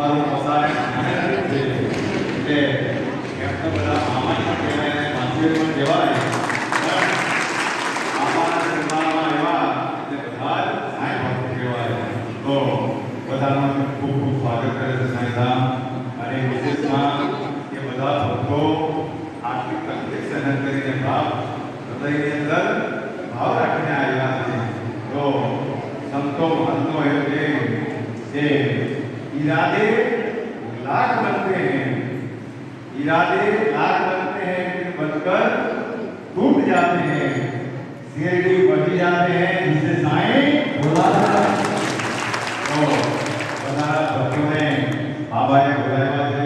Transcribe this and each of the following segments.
અમારું પોતાને છે એટલે એમ તો બધા મામા પણ કહેવાય અને માસીઓ પણ કહેવાય પણ મામાના જન્મામાં એવા એટલે બધા જ સાંઈ ભક્ત કહેવાય. તો બધાનું ખૂબ ખૂબ સ્વાગત કરે છે સાંઈધામ. અને વિશેષમાં એ બધા ભક્તો આર્થિક તકલીફ સહન કરીને ભાવ હૃદયની અંદર ભાવ રાખીને આવ્યા છે. તો સંતો મહંતો એવું કે इरादे लाख बनते हैं, इरादे लाख बनते हैं फिर बनकर टूट जाते हैं, शिरडी बढ़ी जाते हैं जिसे साईं बुलाता. तो બધા ભક્તોને બાબાએ બોલાવ્યા છે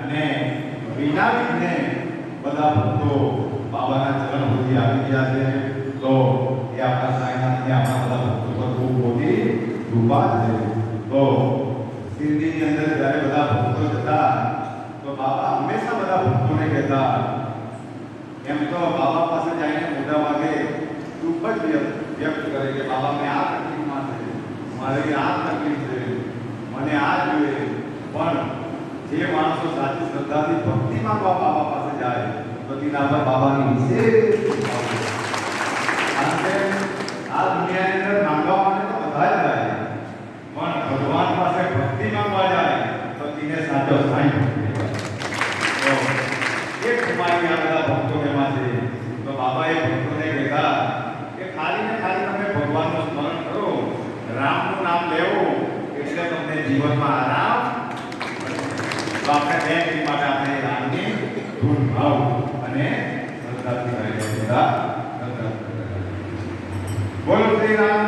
અને વિના વિઘ્ને બધા ભક્તો બાબાના ચરણ સુધી આવી ગયા છે. તો એ આપણા સાંઈનાથની આપણા બધા ભક્તો પર ખૂબ મોટી કૃપા છે. તો શિરડીની અંદર જ્યારે બધા ભક્તો જતા તો બાબા હંમેશા બધા ભક્તોને કહેતા એમ તો બાબા પાસે જઈને મોટા ભાગે દુઃખ જ વ્યક્ત કરે કે બાબા મેં આ તકલીફમાં છે, મારી આ તકલીફ છે, મને આ જોઈએ. પણ જે માણસો સાચી શ્રદ્ધાથી ભક્તિમાં બાબા પાસે જાય તો તેના પર બાબાની વિશેષ કારણ કે આ દુનિયાની અંદર માંગવા માટે તો બધા જ જાય પણ ભગવાન પાસે ભક્તિ માંગવા જાય તો તેને સાચો સાઈં તો એક કુમારી આ બધા ભક્તો એમાં છે. તો બાબાએ ભક્તોને કહેતા કે ખાલી ને ખાલી તમે ભગવાનનું સ્મરણ કરો, રામનું નામ લેવું એટલે તમને જીવનમાં આરામ. તો આપણે બે મિનિટ માટે આપણે રામની ધૂન ભાવ અને શ્રદ્ધાથી ગાઈએ બધા બોલો શ્રી રામ.